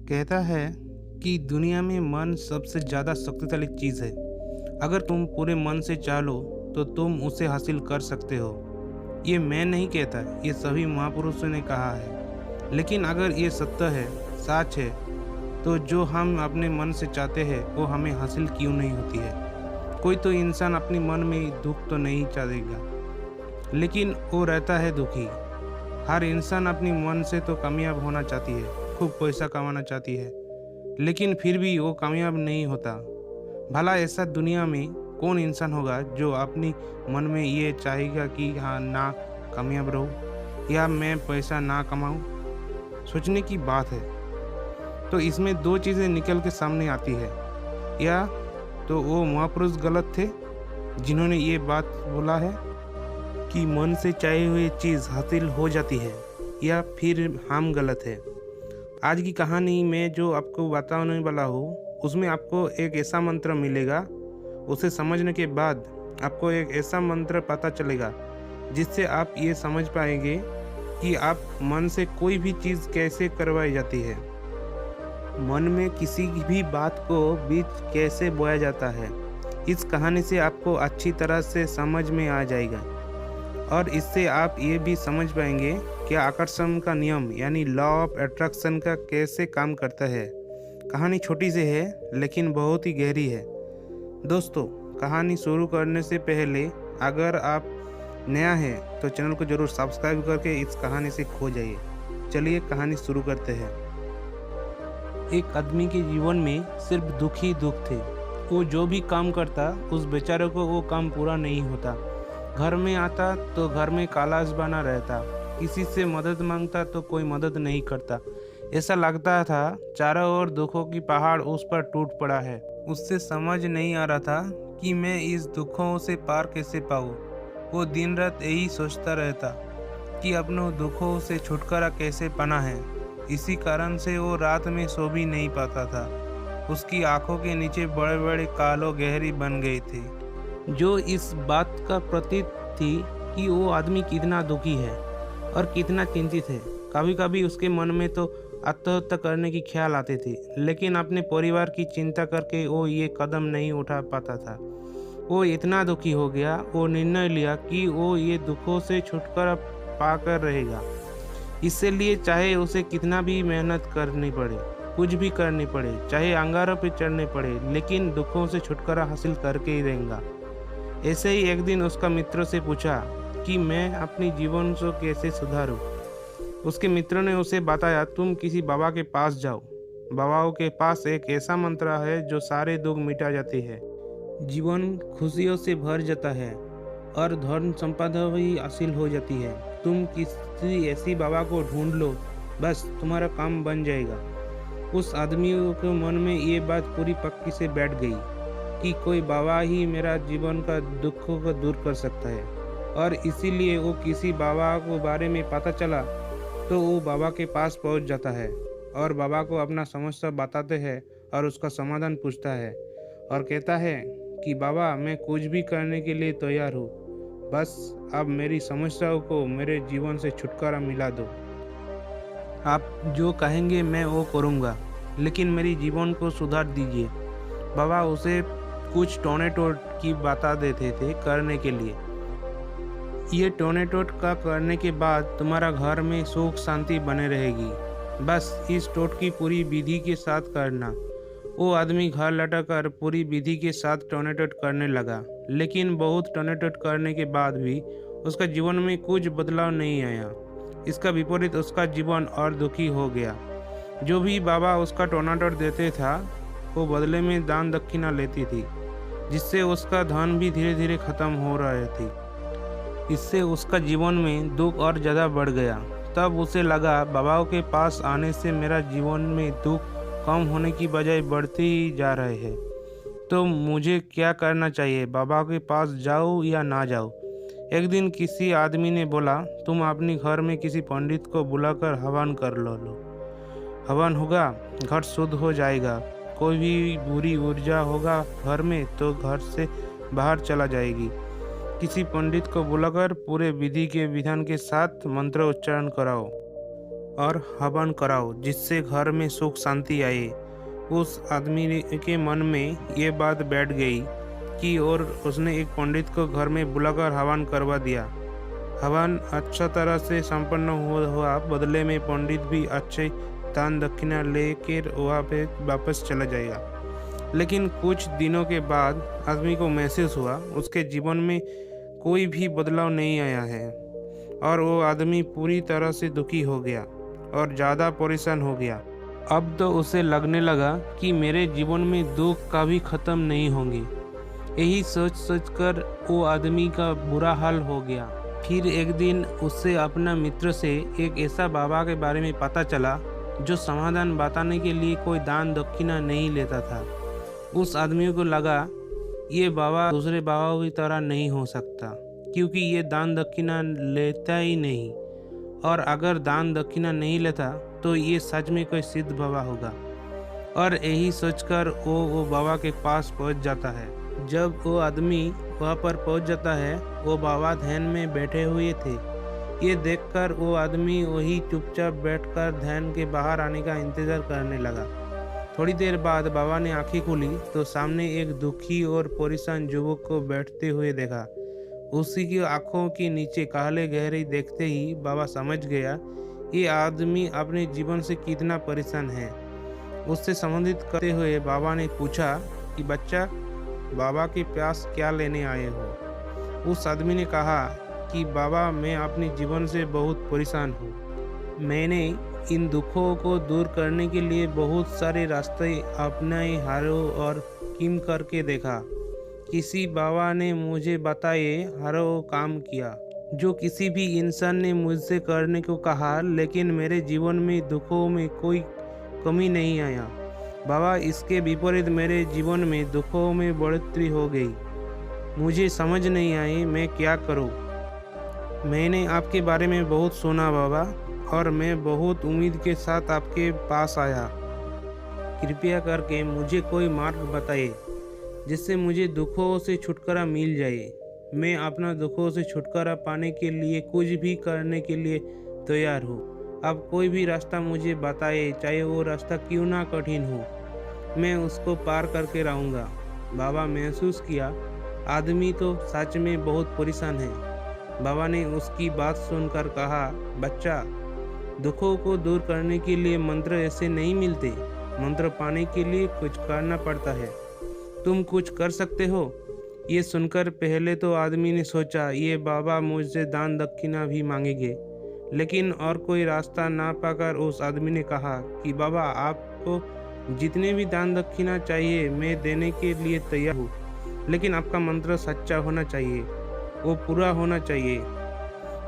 कहता है कि दुनिया में मन सबसे ज़्यादा शक्तिशाली चीज़ है। अगर तुम पूरे मन से चाह लो तो तुम उसे हासिल कर सकते हो। ये मैं नहीं कहता, ये सभी महापुरुषों ने कहा है। लेकिन अगर ये सत्य है, सच है, तो जो हम अपने मन से चाहते हैं वो हमें हासिल क्यों नहीं होती है। कोई तो इंसान अपने मन में दुख तो नहीं चाहेगा, लेकिन वो रहता है दुखी। हर इंसान अपनी मन से तो कामयाब होना चाहती है, खूब पैसा कमाना चाहती है, लेकिन फिर भी वो कामयाब नहीं होता। भला ऐसा दुनिया में कौन इंसान होगा जो अपनी मन में ये चाहेगा कि हाँ ना कामयाब रहूं या मैं पैसा ना कमाऊं। सोचने की बात है। तो इसमें दो चीज़ें निकल के सामने आती है, या तो वो महापुरुष गलत थे जिन्होंने ये बात बोला है कि मन से चाहे हुए चीज़ हासिल हो जाती है, या फिर हम गलत है। आज की कहानी में जो आपको बताने वाला हूँ उसमें आपको एक ऐसा मंत्र मिलेगा। उसे समझने के बाद आपको एक ऐसा मंत्र पता चलेगा जिससे आप ये समझ पाएंगे कि आप मन से कोई भी चीज़ कैसे करवाई जाती है, मन में किसी भी बात को बीज कैसे बोया जाता है। इस कहानी से आपको अच्छी तरह से समझ में आ जाएगा और इससे आप ये भी समझ पाएंगे कि आकर्षण का नियम यानी लॉ ऑफ अट्रैक्शन का कैसे काम करता है। कहानी छोटी सी है लेकिन बहुत ही गहरी है। दोस्तों, कहानी शुरू करने से पहले अगर आप नया है तो चैनल को जरूर सब्सक्राइब करके इस कहानी से खो जाइए। चलिए कहानी शुरू करते हैं। एक आदमी के जीवन में सिर्फ दुख ही दुख थे। वो जो भी काम करता उस बेचारे को वो काम पूरा नहीं होता। घर में आता तो घर में कालाश बना रहता, किसी से मदद मांगता तो कोई मदद नहीं करता। ऐसा लगता था चारों ओर दुखों की पहाड़ उस पर टूट पड़ा है। उससे समझ नहीं आ रहा था कि मैं इस दुखों से पार कैसे पाऊँ। वो दिन रात यही सोचता रहता कि अपनों दुखों से छुटकारा कैसे पाना है। इसी कारण से वो रात में सो भी नहीं पाता था। उसकी आंखों के नीचे बड़े बड़े कालो गहरी बन गई थी, जो इस बात का प्रतीक थी कि वो आदमी कितना दुखी है और कितना चिंतित है। कभी कभी उसके मन में तो आत्महत्या करने की ख्याल आते थे, लेकिन अपने परिवार की चिंता करके वो ये कदम नहीं उठा पाता था। वो इतना दुखी हो गया, वो निर्णय लिया कि वो ये दुखों से छुटकारा पाकर रहेगा। इसलिए चाहे उसे कितना भी मेहनत करनी पड़े, कुछ भी करनी पड़े, चाहे अंगारों पे चढ़ने पड़े, लेकिन दुखों से छुटकारा हासिल करके ही रहेगा। ऐसे ही एक दिन उसका मित्र से पूछा कि मैं अपनी जीवन को कैसे सुधारूं। उसके मित्र ने उसे बताया, तुम किसी बाबा के पास जाओ। बाबाओं के पास एक ऐसा मंत्र है जो सारे दुख मिटा जाती है, जीवन खुशियों से भर जाता है और धन संपदा भी हासिल हो जाती है। तुम किसी ऐसी बाबा को ढूंढ लो, बस तुम्हारा काम बन जाएगा। उस आदमी के मन में ये बात पूरी पक्की से बैठ गई कि कोई बाबा ही मेरा जीवन का दुखों को दूर कर सकता है। और इसीलिए वो किसी बाबा को बारे में पता चला तो वो बाबा के पास पहुंच जाता है और बाबा को अपना समस्या बताते हैं और उसका समाधान पूछता है और कहता है कि बाबा, मैं कुछ भी करने के लिए तैयार हूँ, बस अब मेरी समस्याओं को मेरे जीवन से छुटकारा मिला दो। आप जो कहेंगे मैं वो करूँगा, लेकिन मेरी जीवन को सुधार दीजिए। बाबा उसे कुछ टोनेटोट की बता देते थे करने के लिए। ये टोनेटोट का करने के बाद तुम्हारा घर में सुख शांति बने रहेगी, बस इस टोट की पूरी विधि के साथ करना। वो आदमी घर लौटकर पूरी विधि के साथ टोनेटोट करने लगा, लेकिन बहुत टोनेटोट करने के बाद भी उसका जीवन में कुछ बदलाव नहीं आया। इसका विपरीत उसका जीवन और दुखी हो गया। जो भी बाबा उसका टोनेटोट देते था वो बदले में दान दक्षिणा लेती थी, जिससे उसका धन भी धीरे धीरे खत्म हो रही थी। इससे उसका जीवन में दुख और ज़्यादा बढ़ गया। तब उसे लगा, बाबाओं के पास आने से मेरा जीवन में दुख कम होने की बजाय बढ़ते ही जा रहे हैं। तो मुझे क्या करना चाहिए, बाबा के पास जाऊँ या ना जाऊँ? एक दिन किसी आदमी ने बोला, तुम अपने घर में किसी पंडित को बुलाकर हवन कर लो। हवन होगा, घर शुद्ध हो जाएगा। कोई भी बुरी ऊर्जा होगा घर में तो घर से बाहर चला जाएगी। किसी पंडित को बुलाकर पूरे विधि के विधान के साथ मंत्र उच्चारण कराओ और हवन कराओ जिससे घर में सुख शांति आए। उस आदमी के मन में ये बात बैठ गई कि और उसने एक पंडित को घर में बुलाकर हवन करवा दिया। हवन अच्छा तरह से संपन्न हुआ। बदले में पंडित भी अच्छे दान दक्षिणा लेकर वहाँ पे वापस चला जाएगा। लेकिन कुछ दिनों के बाद आदमी को महसूस हुआ उसके जीवन में कोई भी बदलाव नहीं आया है और वो आदमी पूरी तरह से दुखी हो गया और ज़्यादा परेशान हो गया। अब तो उसे लगने लगा कि मेरे जीवन में दुख कभी ख़त्म नहीं होंगे। यही सोच कर वो आदमी का बुरा हाल हो गया। फिर एक दिन उससे अपना मित्र से एक ऐसा बाबा के बारे में पता चला जो समाधान बताने के लिए कोई दान दक्षिणा नहीं लेता था। उस आदमी को लगा ये बाबा दूसरे बाबाओं की तरह नहीं हो सकता क्योंकि ये दान दक्षिणा लेता ही नहीं, और अगर दान दक्षिणा नहीं लेता तो ये सच में कोई सिद्ध बाबा होगा। और यही सोचकर वो बाबा के पास पहुंच जाता है। जब वो आदमी वहाँ पर पहुंच जाता है वो बाबा ध्यान में बैठे हुए थे। ये देखकर वो आदमी वही चुपचाप बैठकर ध्यान के बाहर आने का इंतज़ार करने लगा। थोड़ी देर बाद बाबा ने आंखें खोली तो सामने एक दुखी और परेशान युवक को बैठते हुए देखा। उसी की आंखों के नीचे काले गहरे देखते ही बाबा समझ गया ये आदमी अपने जीवन से कितना परेशान है। उससे संबंधित करते हुए बाबा ने पूछा कि बच्चा, बाबा के पास क्या लेने आए हो? उस आदमी ने कहा कि बाबा, मैं अपने जीवन से बहुत परेशान हूँ। मैंने इन दुखों को दूर करने के लिए बहुत सारे रास्ते अपनाए, हारों और किम करके देखा। किसी बाबा ने मुझे बताए, हारों काम किया जो किसी भी इंसान ने मुझसे करने को कहा, लेकिन मेरे जीवन में दुखों में कोई कमी नहीं आया। बाबा, इसके विपरीत मेरे जीवन में दुखों में बढ़ोतरी हो गई। मुझे समझ नहीं आई मैं क्या करूं। मैंने आपके बारे में बहुत सुना बाबा, और मैं बहुत उम्मीद के साथ आपके पास आया। कृपया करके मुझे कोई मार्ग बताइए जिससे मुझे दुखों से छुटकारा मिल जाए। मैं अपना दुखों से छुटकारा पाने के लिए कुछ भी करने के लिए तैयार हूँ। अब कोई भी रास्ता मुझे बताए, चाहे वो रास्ता क्यों ना कठिन हो, मैं उसको पार करके रहूँगा। बाबा महसूस किया आदमी तो सच में बहुत परेशान है। बाबा ने उसकी बात सुनकर कहा, बच्चा, दुखों को दूर करने के लिए मंत्र ऐसे नहीं मिलते। मंत्र पाने के लिए कुछ करना पड़ता है। तुम कुछ कर सकते हो? ये सुनकर पहले तो आदमी ने सोचा ये बाबा मुझसे दान दक्षिणा भी मांगेंगे, लेकिन और कोई रास्ता ना पाकर उस आदमी ने कहा कि बाबा, आपको जितने भी दान दक्षिणा चाहिए मैं देने के लिए तैयार हूँ, लेकिन आपका मंत्र सच्चा होना चाहिए, वो पूरा होना चाहिए,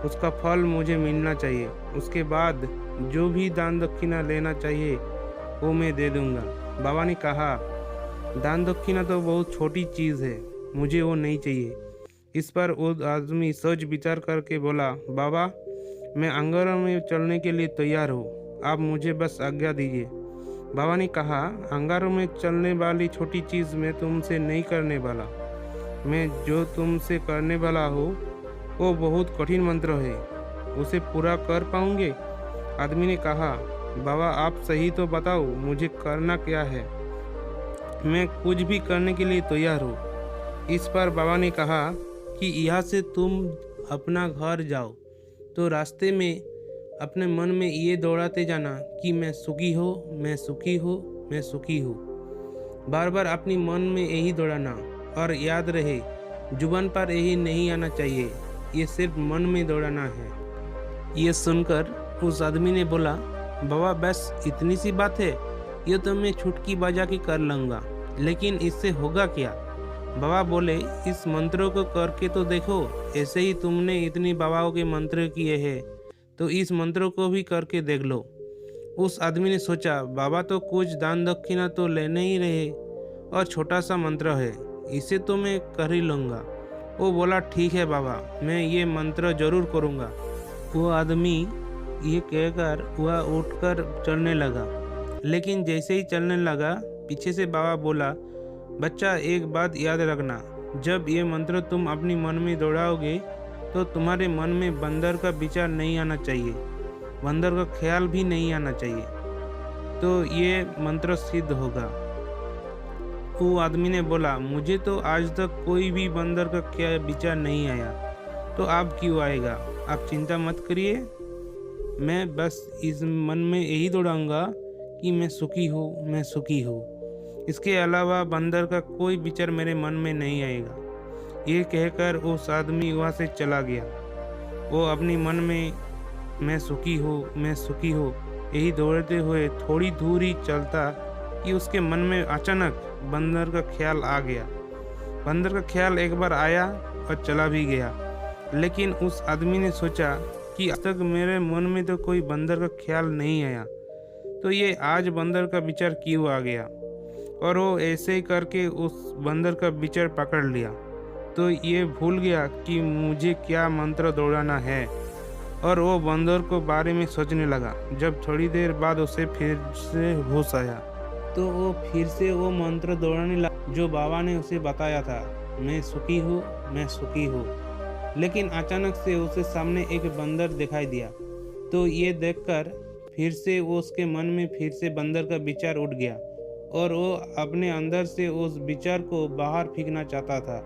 उसका फल मुझे मिलना चाहिए। उसके बाद जो भी दान दक्षिणा लेना चाहिए वो मैं दे दूँगा। बाबा ने कहा, दान दक्षिणा तो बहुत छोटी चीज़ है, मुझे वो नहीं चाहिए। इस पर वो आदमी सोच विचार करके बोला, बाबा, मैं अंगारों में चलने के लिए तैयार हूँ, आप मुझे बस आज्ञा दीजिए। बाबा ने कहा, अंगारों में चलने वाली छोटी चीज़ मैं तुमसे नहीं करने वाला। मैं जो तुमसे करने वाला हूँ वो बहुत कठिन मंत्र है, उसे पूरा कर पाऊंगे? आदमी ने कहा, बाबा, आप सही तो बताओ, मुझे करना क्या है? मैं कुछ भी करने के लिए तैयार हूँ। इस पर बाबा ने कहा कि यहाँ से तुम अपना घर जाओ तो रास्ते में अपने मन में ये दौड़ाते जाना कि मैं सुखी हो, मैं सुखी हो, मैं सुखी हो। बार बार अपनी मन में यही दौड़ाना, और याद रहे जुबान पर यही नहीं आना चाहिए, ये सिर्फ मन में दौड़ाना है। ये सुनकर उस आदमी ने बोला, बाबा, बस इतनी सी बात है, ये तो मैं छुटकी बजा के कर लूँगा, लेकिन इससे होगा क्या? बाबा बोले, इस मंत्रों को करके तो देखो। ऐसे ही तुमने इतनी बाबाओं के मंत्र किए हैं तो इस मंत्रों को भी करके देख लो। उस आदमी ने सोचा, बाबा तो कुछ दान दक्षिणा तो लेने ही रहे और छोटा सा मंत्र है, इसे तो मैं कर ही लूँगा। वो बोला, ठीक है बाबा, मैं ये मंत्र जरूर करूँगा। वो आदमी ये कहकर वह उठकर चलने लगा, लेकिन जैसे ही चलने लगा पीछे से बाबा बोला, बच्चा, एक बात याद रखना, जब ये मंत्र तुम अपनी मन में दोहराओगे तो तुम्हारे मन में बंदर का विचार नहीं आना चाहिए। बंदर का ख्याल भी नहीं आना चाहिए, तो ये मंत्र सिद्ध होगा। वो आदमी ने बोला, मुझे तो आज तक कोई भी बंदर का क्या विचार नहीं आया, तो आप क्यों आएगा? आप चिंता मत करिए, मैं बस इस मन में यही दौड़ाऊंगा कि मैं सुखी हूँ, मैं सुखी हूँ। इसके अलावा बंदर का कोई विचार मेरे मन में नहीं आएगा। ये कहकर उस आदमी वहाँ से चला गया। वो अपनी मन में मैं सुखी हूँ, मैं सुखी हूँ यही दौड़ते हुए थोड़ी दूर ही चलता कि उसके मन में अचानक बंदर का ख्याल आ गया। बंदर का ख्याल एक बार आया और चला भी गया, लेकिन उस आदमी ने सोचा कि अब तक मेरे मन में तो कोई बंदर का ख्याल नहीं आया, तो ये आज बंदर का विचार क्यों आ गया? और वो ऐसे ही करके उस बंदर का विचार पकड़ लिया, तो ये भूल गया कि मुझे क्या मंत्र दौड़ाना है, और वो बंदर को बारे में सोचने लगा। जब थोड़ी देर बाद उसे फिर से होश आया, तो वो फिर से वो मंत्र दौड़ाने लगा जो बाबा ने उसे बताया था, मैं सुखी हूँ, मैं सुखी हूँ। लेकिन अचानक से उसे सामने एक बंदर दिखाई दिया, तो ये देखकर फिर से वो उसके मन में फिर से बंदर का विचार उठ गया, और वो अपने अंदर से उस विचार को बाहर फेंकना चाहता था।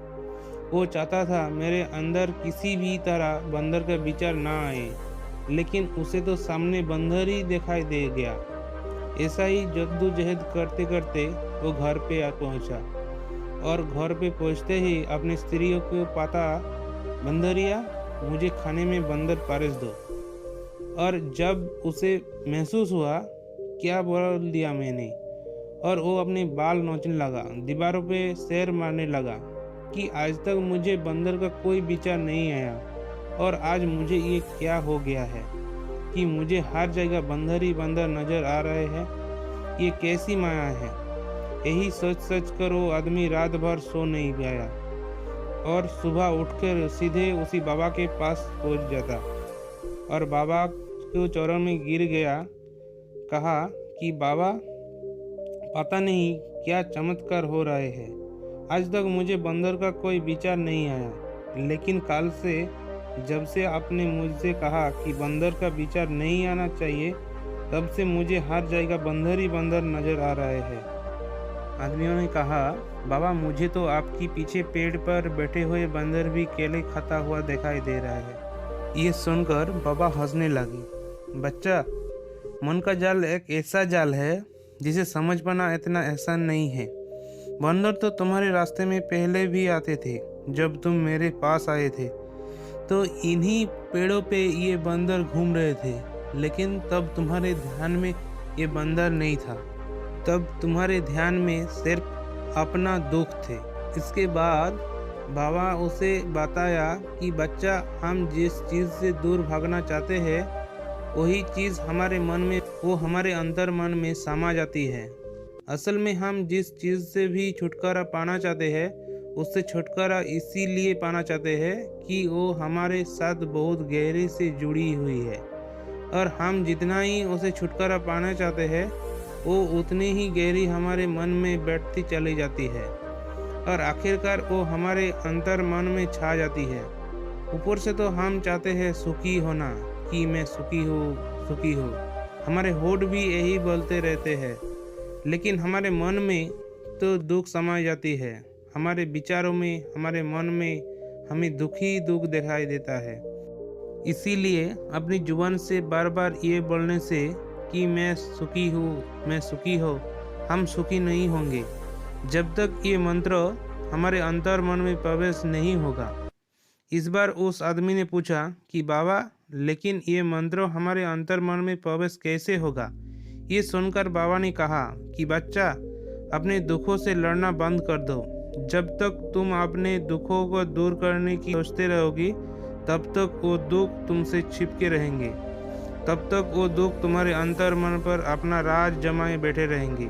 वो चाहता था मेरे अंदर किसी भी तरह बंदर का विचार ना आए, लेकिन उसे तो सामने बंदर ही दिखाई दे गया। ऐसा ही जद्दोजहद करते करते वो घर पे आ पहुंचा, और घर पे पहुंचते ही अपनी स्त्रियों को पता, बंदरिया मुझे खाने में बंदर परस दो। और जब उसे महसूस हुआ क्या बोल दिया मैंने, और वो अपने बाल नोचने लगा, दीवारों पे सैर मारने लगा कि आज तक मुझे बंदर का कोई विचार नहीं आया, और आज मुझे ये क्या हो गया है कि मुझे हर जगह बंदर ही बंदर नजर आ रहे हैं। ये कैसी माया है? यही सोच कर वो आदमी रात भर सो नहीं गया, और सुबह उठकर सीधे उसी बाबा के पास पहुंच जाता, और बाबा के चौरों में गिर गया। कहा कि बाबा, पता नहीं क्या चमत्कार हो रहे हैं, आज तक मुझे बंदर का कोई विचार नहीं आया, लेकिन कल से जब से आपने मुझसे कहा कि बंदर का विचार नहीं आना चाहिए, तब से मुझे हर जगह बंदर ही बंदर नजर आ रहे हैं। आदमियों ने कहा, बाबा मुझे तो आपकी पीछे पेड़ पर बैठे हुए बंदर भी केले खाता हुआ दिखाई दे रहा है। ये सुनकर बाबा हंसने लगे। बच्चा, मन का जाल एक ऐसा जाल है जिसे समझ पाना इतना आसान नहीं है। बंदर तो तुम्हारे रास्ते में पहले भी आते थे, जब तुम मेरे पास आए थे तो इन्हीं पेड़ों पे ये बंदर घूम रहे थे, लेकिन तब तुम्हारे ध्यान में ये बंदर नहीं था, तब तुम्हारे ध्यान में सिर्फ अपना दुख थे। इसके बाद बाबा उसे बताया कि बच्चा, हम जिस चीज़ से दूर भागना चाहते हैं वही चीज़ हमारे मन में, वो हमारे अंतर मन में समा जाती है। असल में हम जिस चीज़ से भी छुटकारा पाना चाहते हैं उससे छुटकारा इसीलिए पाना चाहते हैं कि वो हमारे साथ बहुत गहरे से जुड़ी हुई है, और हम जितना ही उसे छुटकारा पाना चाहते हैं वो उतनी ही गहरी हमारे मन में बैठती चली जाती है, और आखिरकार वो हमारे अंतर मन में छा जाती है। ऊपर से तो हम चाहते हैं सुखी होना, कि मैं सुखी हूँ, सुखी हूँ, हमारे होठ भी यही बोलते रहते हैं, लेकिन हमारे मन में तो दुख समा जाती है। हमारे विचारों में, हमारे मन में हमें दुख ही दुख दिखाई देता है। इसीलिए अपनी जुबान से बार बार ये बोलने से कि मैं सुखी हूँ, मैं सुखी हूँ, हम सुखी नहीं होंगे जब तक ये मंत्र हमारे अंतर मन में प्रवेश नहीं होगा। इस बार उस आदमी ने पूछा कि बाबा, लेकिन ये मंत्र हमारे अंतर मन में प्रवेश कैसे होगा? ये सुनकर बाबा ने कहा कि बच्चा, अपने दुखों से लड़ना बंद कर दो। जब तक तुम अपने दुखों को दूर करने की सोचते रहोगी, तब तक वो दुख तुमसे छिपके रहेंगे, तब तक वो दुख तुम्हारे अंतर मन पर अपना राज जमाए बैठे रहेंगे।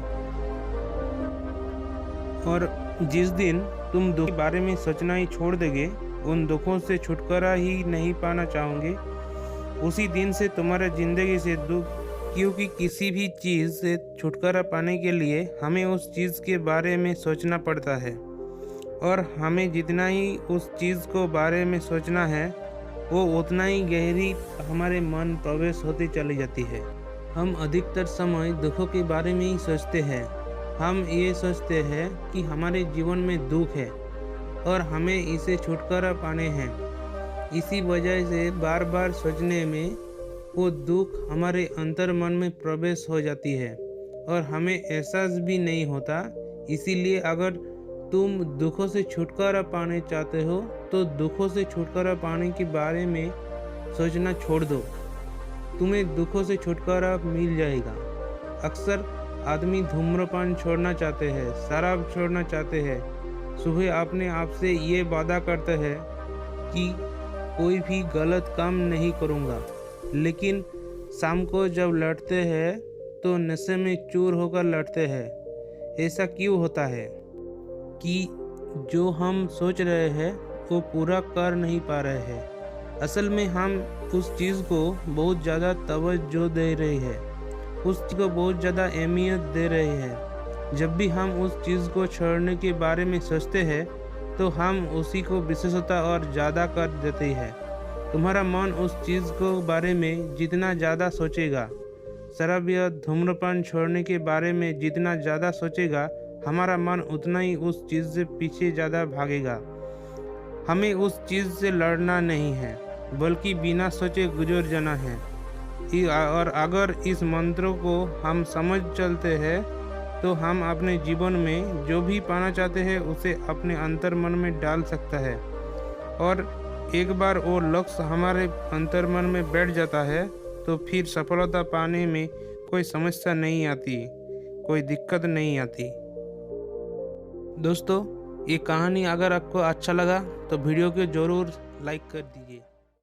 और जिस दिन तुम दुख के बारे में सोचना ही छोड़ दोगे, उन दुखों से छुटकारा ही नहीं पाना चाहोगे, उसी दिन से तुम्हारा जिंदगी से दुख, क्योंकि किसी भी चीज़ से छुटकारा पाने के लिए हमें उस चीज़ के बारे में सोचना पड़ता है, और हमें जितना ही उस चीज़ को बारे में सोचना है वो उतना ही गहरी हमारे मन प्रवेश होती चली जाती है। हम अधिकतर समय दुखों के बारे में ही सोचते हैं। हम ये सोचते हैं कि हमारे जीवन में दुख है और हमें इसे छुटकारा पाने हैं। इसी वजह से बार बार सोचने में वो दुख हमारे अंतर मन में प्रवेश हो जाती है और हमें एहसास भी नहीं होता। इसीलिए अगर तुम दुखों से छुटकारा पाने चाहते हो तो दुखों से छुटकारा पाने के बारे में सोचना छोड़ दो। तुम्हें दुखों से छुटकारा मिल जाएगा। अक्सर आदमी धूम्रपान छोड़ना चाहते हैं, शराब छोड़ना चाहते हैं। सुबह अपने आप से ये वादा करते हैं कि कोई भी गलत काम नहीं करूँगा, लेकिन शाम को जब लौटते हैं तो नशे में चूर होकर लौटते हैं। ऐसा क्यों होता है कि जो हम सोच रहे हैं वो पूरा कर नहीं पा रहे हैं। असल में हम उस चीज़ को बहुत ज़्यादा तवज्जो दे रहे हैं, उस चीज़ को बहुत ज़्यादा अहमियत दे रहे हैं। जब भी हम उस चीज़ को छोड़ने के बारे में सोचते हैं तो हम उसी को विशेषता और ज़्यादा कर देते हैं। तुम्हारा मन उस चीज़ को बारे में जितना ज़्यादा सोचेगा, शराब या धूम्रपान छोड़ने के बारे में जितना ज़्यादा सोचेगा, हमारा मन उतना ही उस चीज़ से पीछे ज़्यादा भागेगा। हमें उस चीज़ से लड़ना नहीं है, बल्कि बिना सोचे गुजर जाना है। और अगर इस मंत्र को हम समझ चलते हैं तो हम अपने जीवन में जो भी पाना चाहते हैं उसे अपने अंतर मन में डाल सकता है। और एक बार वो लक्ष्य हमारे अंतर मन में बैठ जाता है तो फिर सफलता पाने में कोई समस्या नहीं आती, कोई दिक्कत नहीं आती। दोस्तों, ये कहानी अगर आपको अच्छा लगा तो वीडियो को ज़रूर लाइक कर दीजिए।